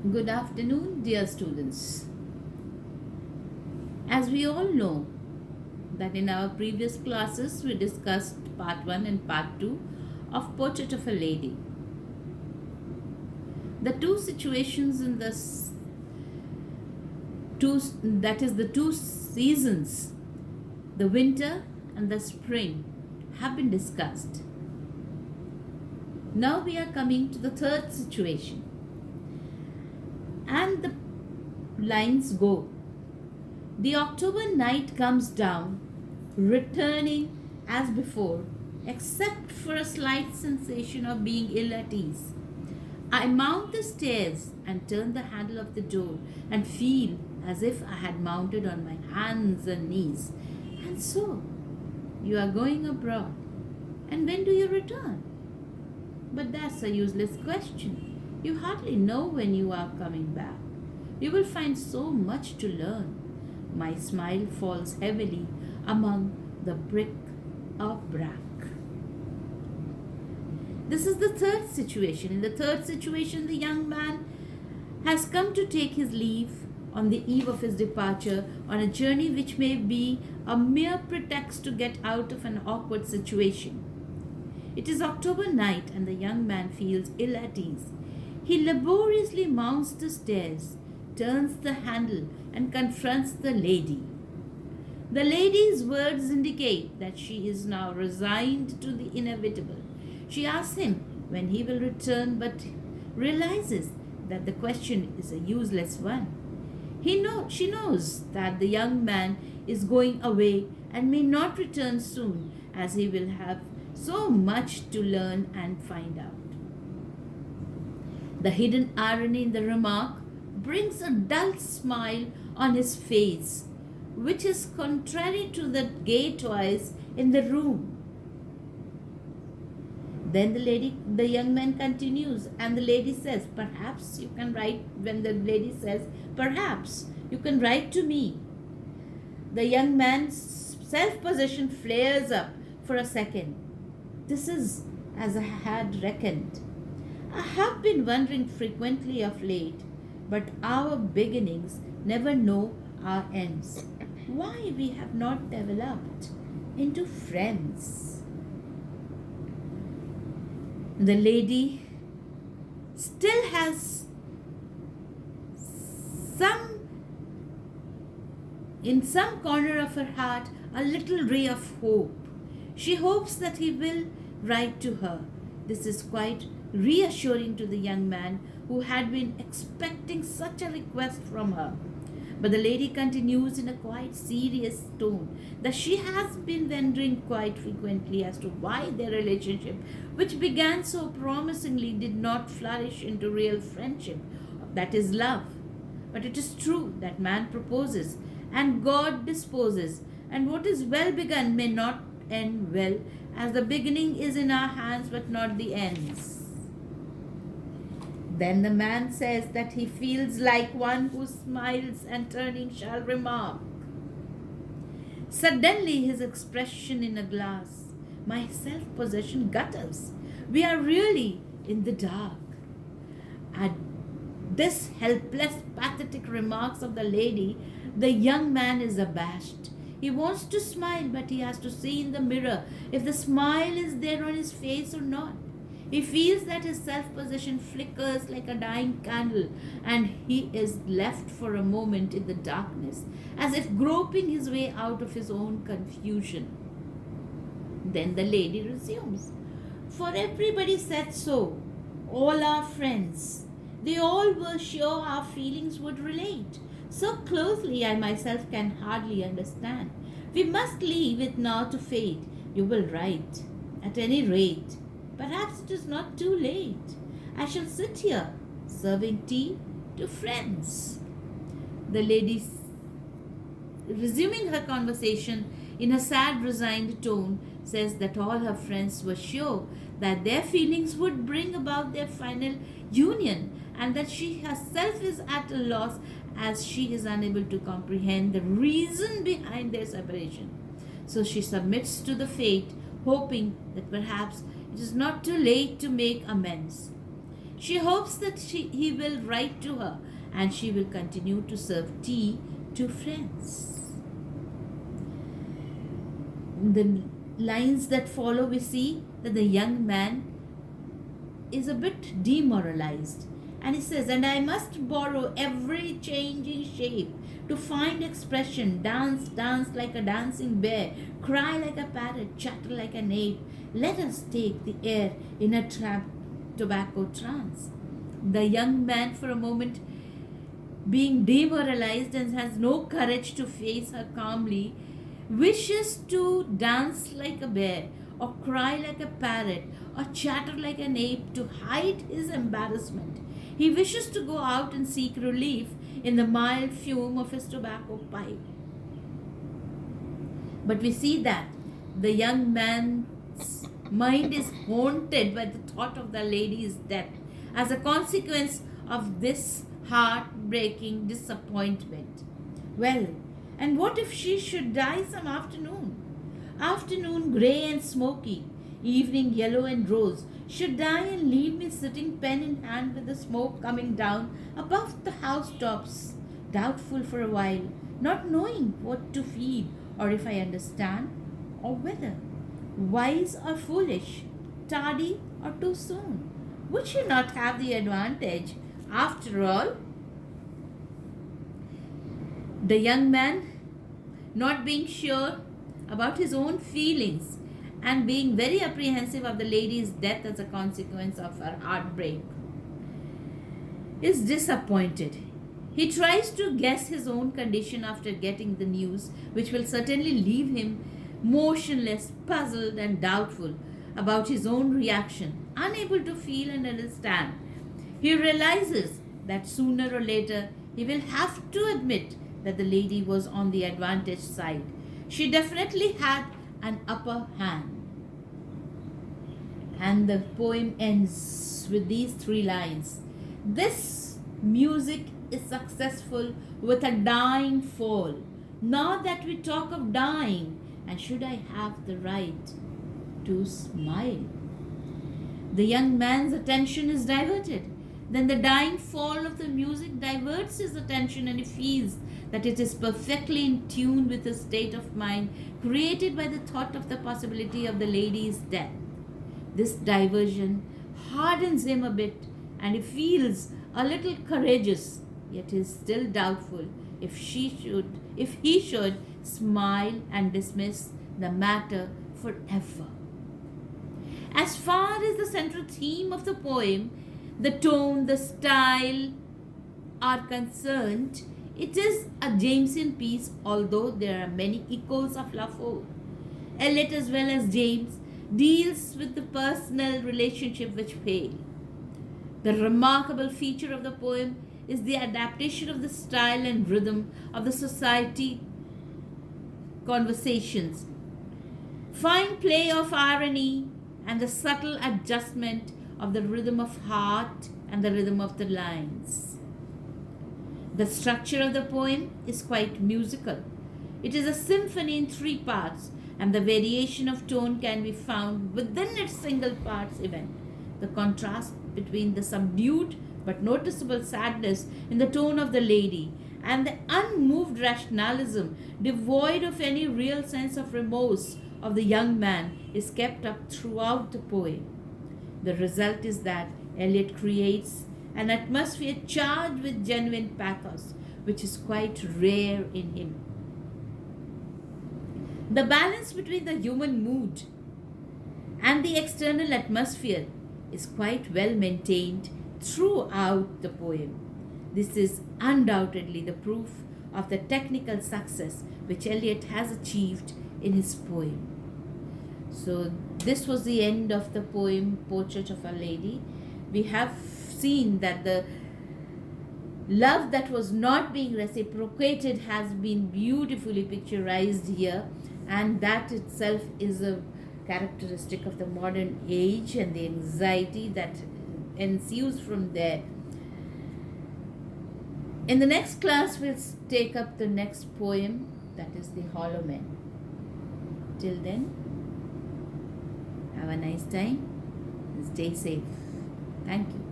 Good afternoon, dear students. As we all know, that in our previous classes we discussed part 1 and part 2 of Portrait of a Lady. The two situations in the two seasons, the winter and the spring, have been discussed. Now we are coming to the third situation. And the lines go. The October night comes down, returning as before, except for a slight sensation of being ill at ease. I mount the stairs and turn the handle of the door and feel as if I had mounted on my hands and knees. And so, you are going abroad. And when do you return? But that's a useless question. You hardly know when you are coming back. You will find so much to learn. My smile falls heavily among the brick of brack. This is the third situation. In the third situation, the young man has come to take his leave on the eve of his departure on a journey which may be a mere pretext to get out of an awkward situation. It is October night and the young man feels ill at ease. He laboriously mounts the stairs, turns the handle, and confronts the lady. The lady's words indicate that she is now resigned to the inevitable. She asks him when he will return, but realizes that the question is a useless one. She knows that the young man is going away and may not return soon, as he will have so much to learn and find out. The hidden irony in the remark brings a dull smile on his face, which is contrary to the gay toys in the room. Then the young man continues, and the lady says, perhaps you can write, when the lady says, perhaps you can write to me. The young man's self-possession flares up for a second. This is as I had reckoned. I have been wondering frequently of late, but our beginnings never know our ends. Why we have not developed into friends? The lady still has in some corner of her heart, a little ray of hope. She hopes that he will write to her. This is quite reassuring to the young man who had been expecting such a request from her. But the lady continues in a quite serious tone that she has been wondering quite frequently as to why their relationship, which began so promisingly, did not flourish into real friendship, that is love. But it is true that man proposes and God disposes, and what is well begun may not end well, as the beginning is in our hands but not the ends. Then the man says that he feels like one who smiles and turning shall remark. Suddenly his expression in a glass, my self-possession gutters. We are really in the dark. At this helpless, pathetic remarks of the lady, the young man is abashed. He wants to smile, but he has to see in the mirror if the smile is there on his face or not. He feels that his self-possession flickers like a dying candle, and he is left for a moment in the darkness, as if groping his way out of his own confusion. Then the lady resumes. For everybody said so, all our friends. They all were sure our feelings would relate. So closely I myself can hardly understand. We must leave it now to fate. You will write. At any rate, perhaps it is not too late. I shall sit here, serving tea to friends. The lady, resuming her conversation in a sad, resigned tone, says that all her friends were sure that their feelings would bring about their final union, and that she herself is at a loss as she is unable to comprehend the reason behind their separation. So she submits to the fate, hoping that perhaps it is not too late to make amends. She hopes that he will write to her and she will continue to serve tea to friends. In the lines that follow, we see that the young man is a bit demoralized. And he says, and I must borrow every changing shape to find expression, dance like a dancing bear, cry like a parrot, chatter like an ape. Let us take the air in a tobacco trance. The young man, for a moment, being demoralized and has no courage to face her calmly, wishes to dance like a bear, or cry like a parrot, or chatter like an ape to hide his embarrassment. He wishes to go out and seek relief in the mild fume of his tobacco pipe. But we see that the young man's mind is haunted by the thought of the lady's death as a consequence of this heartbreaking disappointment. Well, and what if she should die some afternoon? Afternoon grey and smoky, evening yellow and rose, should die and leave me sitting pen in hand with the smoke coming down above the housetops, doubtful for a while, not knowing what to feel or if I understand or whether, wise or foolish, tardy or too soon. Would she not have the advantage after all? The young man, not being sure about his own feelings and being very apprehensive of the lady's death as a consequence of her heartbreak, is disappointed. He tries to guess his own condition after getting the news, which will certainly leave him motionless, puzzled, and doubtful about his own reaction, unable to feel and understand. He realizes that sooner or later he will have to admit that the lady was on the advantage side. She definitely had an upper hand. And the poem ends with these three lines. This music is successful with a dying fall. Now that we talk of dying, and should I have the right to smile? The young man's attention is diverted. Then the dying fall of the music diverts his attention and he feels that it is perfectly in tune with his state of mind created by the thought of the possibility of the lady's death. This diversion hardens him a bit and he feels a little courageous, yet is still doubtful if he should smile and dismiss the matter forever. As far as the central theme of the poem, the tone, the style are concerned, it is a Jamesian piece, although there are many echoes of Lafayette. Eliot, as well as James, deals with the personal relationship which fail. The remarkable feature of the poem is the adaptation of the style and rhythm of the society conversations, fine play of irony, and the subtle adjustment of the rhythm of heart and the rhythm of the lines. The structure of the poem is quite musical. It is a symphony in three parts, and the variation of tone can be found within its single parts even. The contrast between the subdued but noticeable sadness in the tone of the lady and the unmoved rationalism, devoid of any real sense of remorse, of the young man is kept up throughout the poem. The result is that Eliot creates an atmosphere charged with genuine pathos, which is quite rare in him. The balance between the human mood and the external atmosphere is quite well maintained throughout the poem. This is undoubtedly the proof of the technical success which Eliot has achieved in his poem. So this was the end of the poem Portrait of a Lady. We have seen that the love that was not being reciprocated has been beautifully picturized here, and that itself is a characteristic of the modern age and the anxiety that ensues from there. In the next class, we'll take up the next poem, that is The Hollow Men. Till then, have a nice time and stay safe. Thank you.